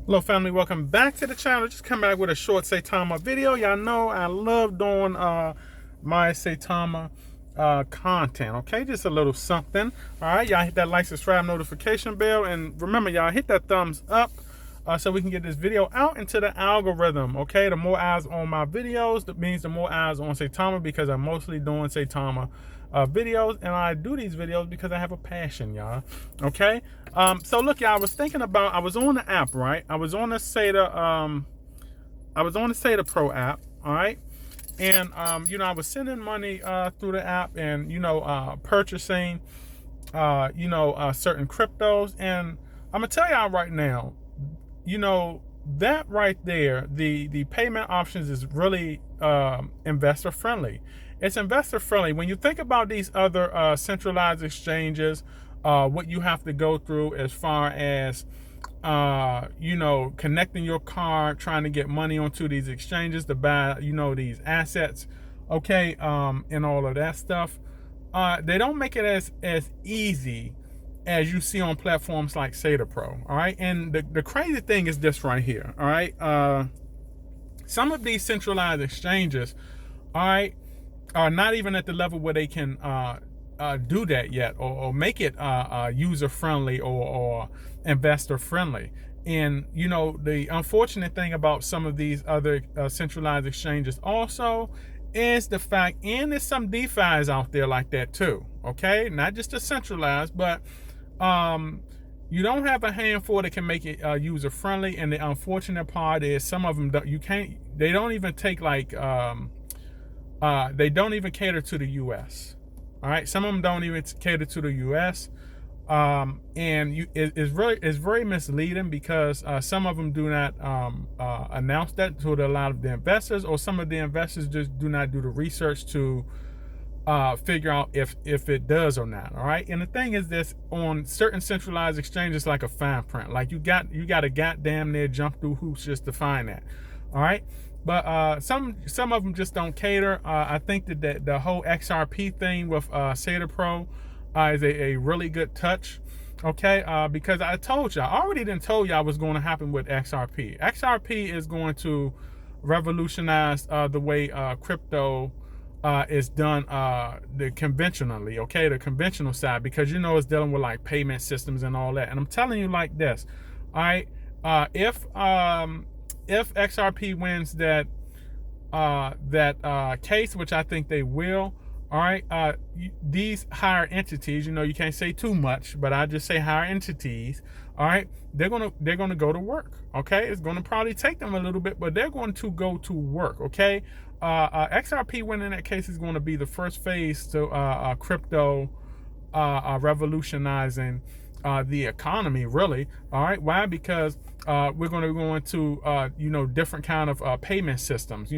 Hello family, welcome back to the channel. Just come back with a short Saitama video. Y'all know I love doing my Saitama content, okay? Just a little something. All right, y'all hit that like, subscribe, notification bell, and remember y'all hit that thumbs up so we can get this video out into the algorithm, okay? The more eyes on my videos, that means the more eyes on Saitama, because I'm mostly doing Saitama videos, and I do these videos because I have a passion, y'all. Okay. So look, y'all, I was thinking about, I was on the app, right? I was on the Saitama Pro app, all right? And I was sending money through the app, and purchasing certain cryptos. And I'm gonna tell y'all right now, that right there, the payment options is really investor friendly. It's investor friendly. When you think about these other centralized exchanges, what you have to go through as far as connecting your card, trying to get money onto these exchanges to buy these assets, okay, and all of that stuff, they don't make it as easy as you see on platforms like Saitama Pro. All right, and the crazy thing is this right here. All right, some of these centralized exchanges, all right, are not even at the level where they can do that yet, or make it user friendly or investor friendly. And the unfortunate thing about some of these other centralized exchanges also is the fact, and there's some DeFi's out there like that too, okay? Not just the centralized, but you don't have a handful that can make it user friendly. And the unfortunate part is some of them they don't even take like they don't even cater to the US. All right, some of them don't even cater to the US, and it's very misleading, because some of them do not announce that to a lot of the investors, or some of the investors just do not do the research to figure out if it does or not. All right, and the thing is this: on certain centralized exchanges, like a fine print, like you got to goddamn near jump through hoops just to find that. All right. But some of them just don't cater. I think that the whole XRP thing with Saitama Pro is a really good touch, okay? Because I already told y'all what's going to happen with XRP. XRP is going to revolutionize the way crypto is done the conventionally, okay? The conventional side, because it's dealing with like payment systems and all that. And I'm telling you like this, all right? If XRP wins that case, which I think they will, all right, these higher entities, you can't say too much, but I just say higher entities, all right, they're gonna go to work, okay? It's gonna probably take them a little bit, but they're going to go to work, okay? XRP winning that case is going to be the first phase to crypto revolutionizing the economy, really. All right, why? Because we're going to go into different kind of payment systems,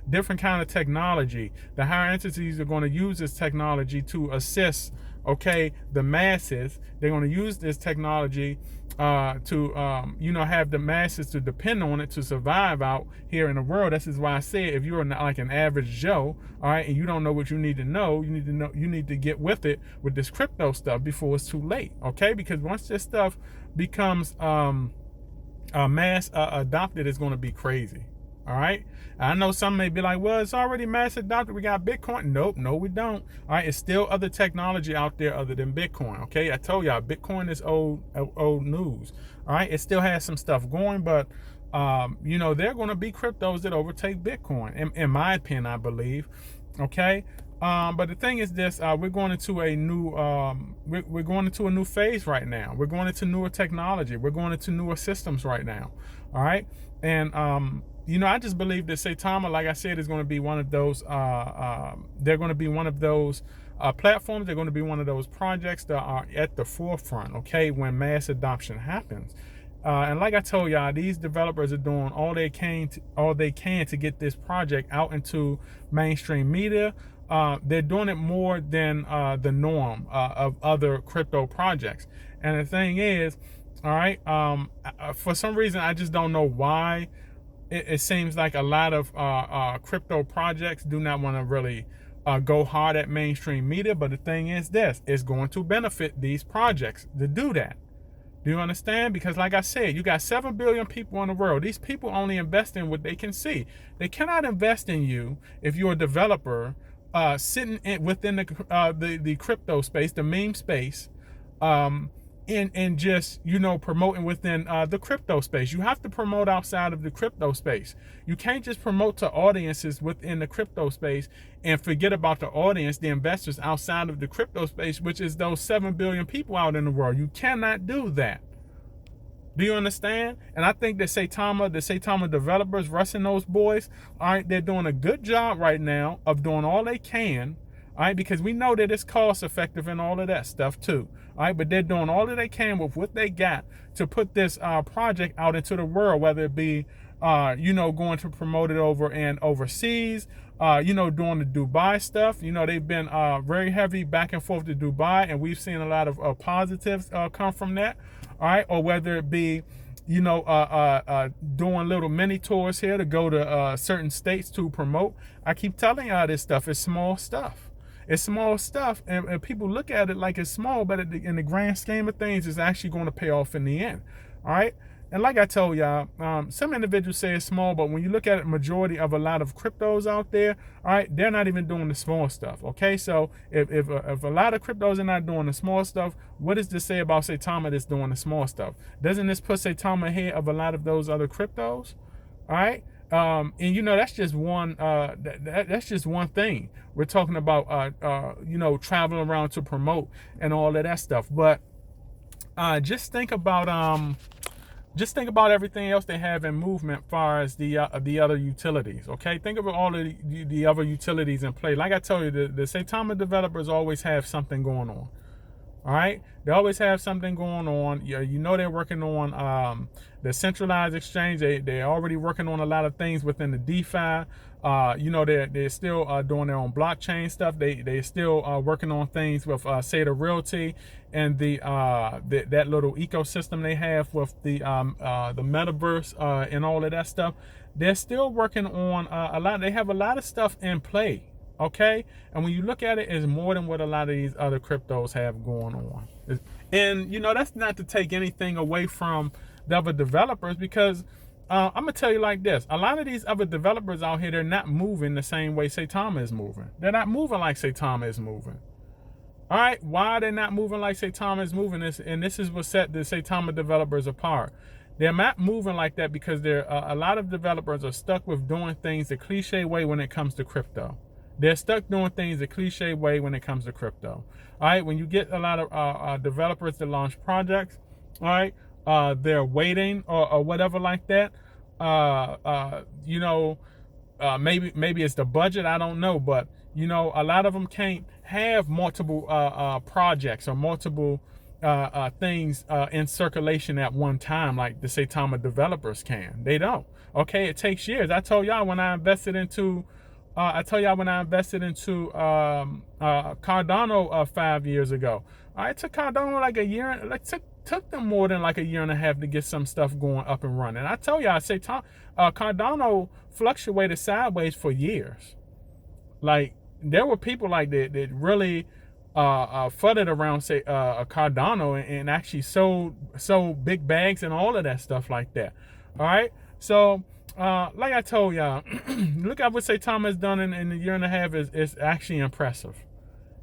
different kind of technology. The higher entities are going to use this technology to assist, okay, the masses. They're going to use this technology to have the masses to depend on it to survive out here in the world. This is why I say, if you're not like an average Joe, all right, and you don't know what you need to know, you need to get with it with this crypto stuff before it's too late, okay? Because once this stuff becomes mass adopted, it's going to be crazy. All right, I know some may be like, well, it's already mass adopted, we got Bitcoin. Nope, no, we don't. All right, it's still other technology out there other than Bitcoin. Okay, I told y'all Bitcoin is old news. All right, it still has some stuff going, but there are going to be cryptos that overtake Bitcoin, in my opinion, I believe. Okay, but the thing is this: we're going into a new we're going into a new phase right now. We're going into newer technology. We're going into newer systems right now. All right, and I just believe that Saitama, like I said, is going to be one of those. They're going to be one of those platforms. They're going to be one of those projects that are at the forefront, okay, when mass adoption happens. And like I told y'all, these developers are doing all they can to get this project out into mainstream media. They're doing it more than the norm of other crypto projects. And the thing is, all right, for some reason, I just don't know why. It seems like a lot of crypto projects do not want to really go hard at mainstream media. But the thing is this: it's going to benefit these projects to do that. Do you understand? Because like I said, you got 7 billion people in the world. These people only invest in what they can see. They cannot invest in you if you're a developer sitting within the crypto space, the meme space, and just, promoting within the crypto space. You have to promote outside of the crypto space. You can't just promote to audiences within the crypto space and forget about the audience, the investors outside of the crypto space, which is those 7 billion people out in the world. You cannot do that. Do you understand? And I think that the Saitama developers, Russ and those boys, all right, they're doing a good job right now of doing all they can, all right, because we know that it's cost effective and all of that stuff too, all right, but they're doing all that they can with what they got to put this project out into the world, whether it be, going to promote it over and overseas, doing the Dubai stuff. They've been very heavy back and forth to Dubai, and we've seen a lot of positives come from that. All right, or whether it be, doing little mini tours here to go to certain states to promote. I keep telling y'all this stuff is small stuff. It's small stuff, and people look at it like it's small, but in the grand scheme of things, it's actually going to pay off in the end. All right. And like I told y'all, some individuals say it's small, but when you look at it, majority of a lot of cryptos out there, all right, they're not even doing the small stuff. Okay, so if a lot of cryptos are not doing the small stuff, what does this say about Saitama that's doing the small stuff? Doesn't this put Saitama ahead of a lot of those other cryptos? All right. And that's just one. That's just one thing. We're talking about, traveling around to promote and all of that stuff. But just think about everything else they have in movement as far as the other utilities, okay? Think of all of the other utilities in play. Like I told you, the Saitama developers always have something going on, all right? They always have something going on. They're working on the centralized exchange. They're already working on a lot of things within the DeFi. They're still doing their own blockchain stuff. They're still working on things with Seda Realty and that little ecosystem they have with the metaverse and all of that stuff. They're still working on a lot. They have a lot of stuff in play. Okay, and when you look at it, it's more than what a lot of these other cryptos have going on. And that's not to take anything away from the other developers, because I'm gonna tell you like this: a lot of these other developers out here, they're not moving the same way Saitama is moving. They're not moving like Saitama is moving. All right, why are they not moving like Saitama is moving? This is what set the Saitama developers apart. They're not moving like that because a lot of developers are stuck with doing things the cliche way when it comes to crypto. They're stuck doing things the cliche way when it comes to crypto. All right, when you get a lot of developers to launch projects, all right, they're waiting or whatever like that. Maybe it's the budget. I don't know, but a lot of them can't have multiple projects or multiple things in circulation at one time like the Saitama developers can. They don't. Okay, it takes years. I told y'all when I invested into Cardano 5 years ago. It took Cardano like a year. Took them more than like a year and a half to get some stuff going up and running. I tell y'all, Cardano fluctuated sideways for years. Like there were people like that really fudded around Cardano and actually sold big bags and all of that stuff like that. All right, so. Like I told y'all, look at what Saitama has done in a year and a half is actually impressive.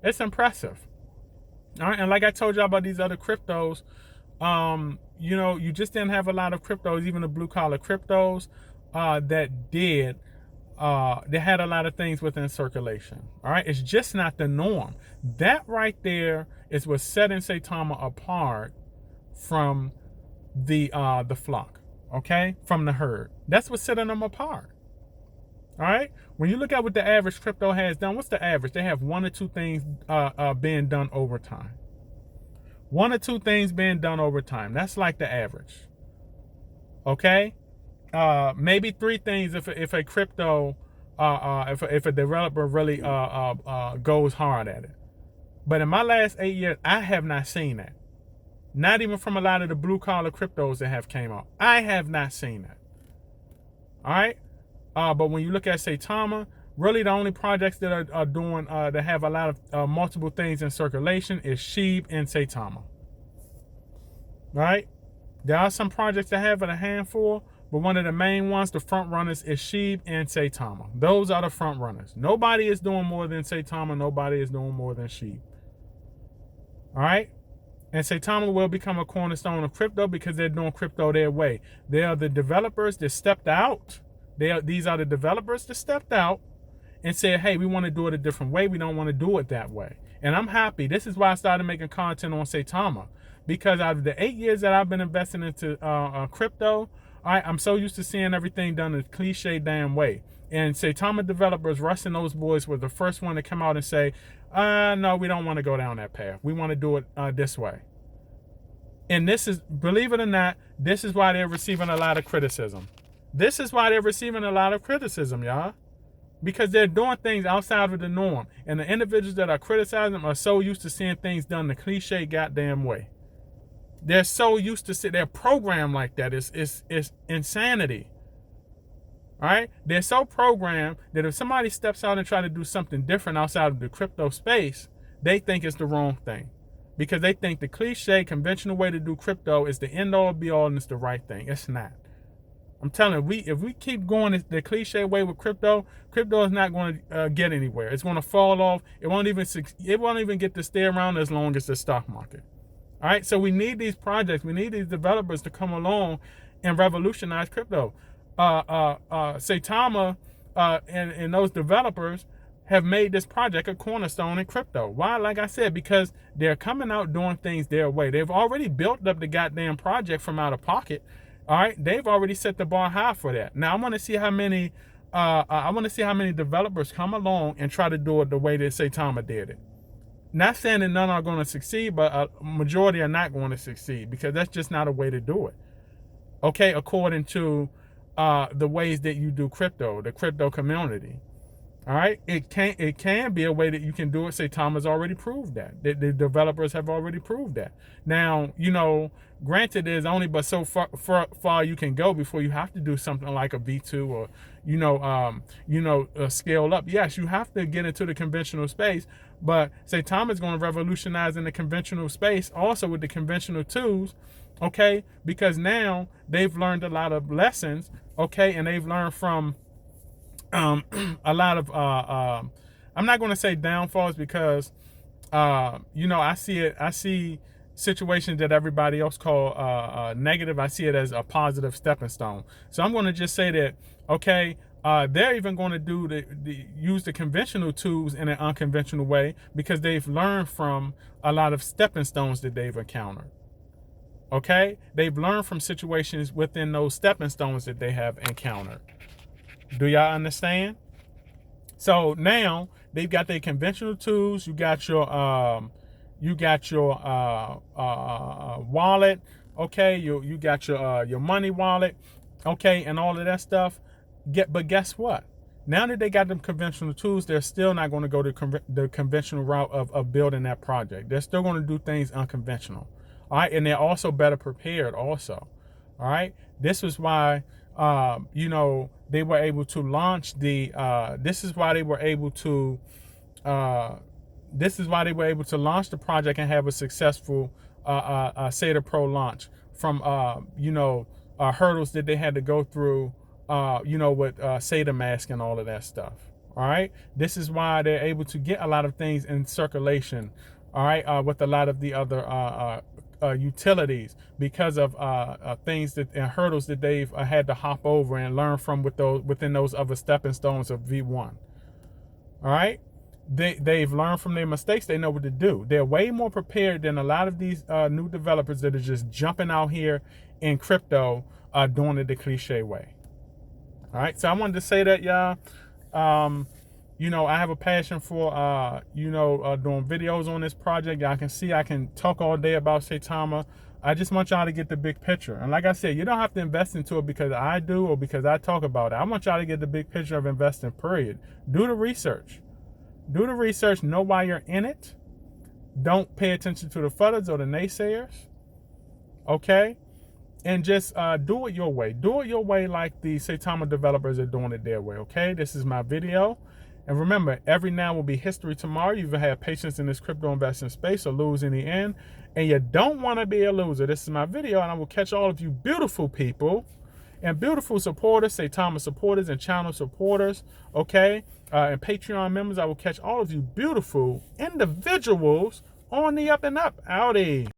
It's impressive. All right, and like I told y'all about these other cryptos, you just didn't have a lot of cryptos, even the blue collar cryptos, that they had a lot of things within circulation. All right, it's just not the norm. That right there is what's setting Saitama apart from the flock. Okay, from the herd. That's what's setting them apart. All right. When you look at what the average crypto has done, what's the average? They have one or two things being done over time. One or two things being done over time. That's like the average. Okay. Maybe three things if a crypto, if a developer really goes hard at it. But in my last 8 years, I have not seen that. Not even from a lot of the blue collar cryptos that have came out. I have not seen that. All right. But when you look at Saitama, really the only projects that are doing that have a lot of multiple things in circulation is Sheeb and Saitama. right? There are some projects that have it a handful, but one of the main ones, the front runners, is Sheeb and Saitama. Those are the front runners. Nobody is doing more than Saitama. Nobody is doing more than Sheeb. All right? And Saitama will become a cornerstone of crypto because they're doing crypto their way. They are the developers that stepped out. These are the developers that stepped out and said, hey, we want to do it a different way. We don't want to do it that way. And I'm happy. This is why I started making content on Saitama. Because out of the 8 years that I've been investing into crypto, I'm so used to seeing everything done the cliche damn way. And Saitama developers, Russ and those boys, were the first one to come out and say, no, we don't want to go down that path. We want to do it this way. And this is, believe it or not, this is why they're receiving a lot of criticism. This is why they're receiving a lot of criticism, y'all. Because they're doing things outside of the norm. And the individuals that are criticizing them are so used to seeing things done the cliche goddamn way. They're so used to they're programmed like that. It's insanity. All right? They're so programmed that if somebody steps out and try to do something different outside of the crypto space, they think it's the wrong thing. Because they think the cliche, conventional way to do crypto is the end all be all and it's the right thing. It's not. I'm telling you, if we keep going the cliche way with crypto is not going to get anywhere. It's going to fall off. It won't even get to stay around as long as the stock market. All right, so we need these projects. We need these developers to come along and revolutionize crypto. Saitama and those developers have made this project a cornerstone in crypto. Why? Like I said, because they're coming out doing things their way. They've already built up the goddamn project from out of pocket. All right, they've already set the bar high for that. Now I want to see how many. I want to see how many developers come along and try to do it the way that Saitama did it. Not saying that none are going to succeed, but a majority are not going to succeed because that's just not a way to do it. Okay, according to the ways that you do crypto, the crypto community. All right, it can be a way that you can do it. Saitama's already proved that. The developers have already proved that. Now, granted, there's only but so far you can go before you have to do something like a V2 or scale up. Yes, you have to get into the conventional space, but Saitama's going to revolutionize in the conventional space also with the conventional tools. Okay, because now they've learned a lot of lessons. Okay, and they've learned from a lot of I'm not going to say downfalls because I see situations that everybody else call negative. I see it as a positive stepping stone. So I'm going to just say that they're even going to use the conventional tools in an unconventional way because they've learned from a lot of stepping stones that they've encountered. Okay, they've learned from situations within those stepping stones that they have encountered. Do y'all understand? So now they've got their conventional tools. You got your wallet. Okay, you got your money wallet. Okay, and all of that stuff. But guess what? Now that they got them conventional tools, they're still not going to go the conventional route of building that project. They're still going to do things unconventional. All right, and they're also better prepared. Also, all right. This was why. They were able to launch this is why they were able to launch the project and have a successful SATA Pro launch from hurdles that they had to go through with SATA mask and all of that stuff. All right, this is why they're able to get a lot of things in circulation. All right, with a lot of the other utilities because of things and hurdles that they've had to hop over and learn from within those other stepping stones of V1. All right, they've learned from their mistakes. They know what to do. They're way more prepared than a lot of these new developers that are just jumping out here in crypto doing it the cliche way. All right, so I wanted to say that, y'all. I have a passion for, doing videos on this project. Y'all can see I can talk all day about Saitama. I just want y'all to get the big picture. And like I said, you don't have to invest into it because I do or because I talk about it. I want y'all to get the big picture of investing, period. Do the research. Know why you're in it. Don't pay attention to the fudders or the naysayers. Okay? And just do it your way. Do it your way like the Saitama developers are doing it their way, okay? This is my video. And remember, every now will be history tomorrow. You've had patience in this crypto investing space or lose in the end. And you don't want to be a loser. This is my video, and I will catch all of you beautiful people and beautiful supporters, Saitama supporters and channel supporters, okay? And Patreon members. I will catch all of you beautiful individuals on the up and up. Howdy.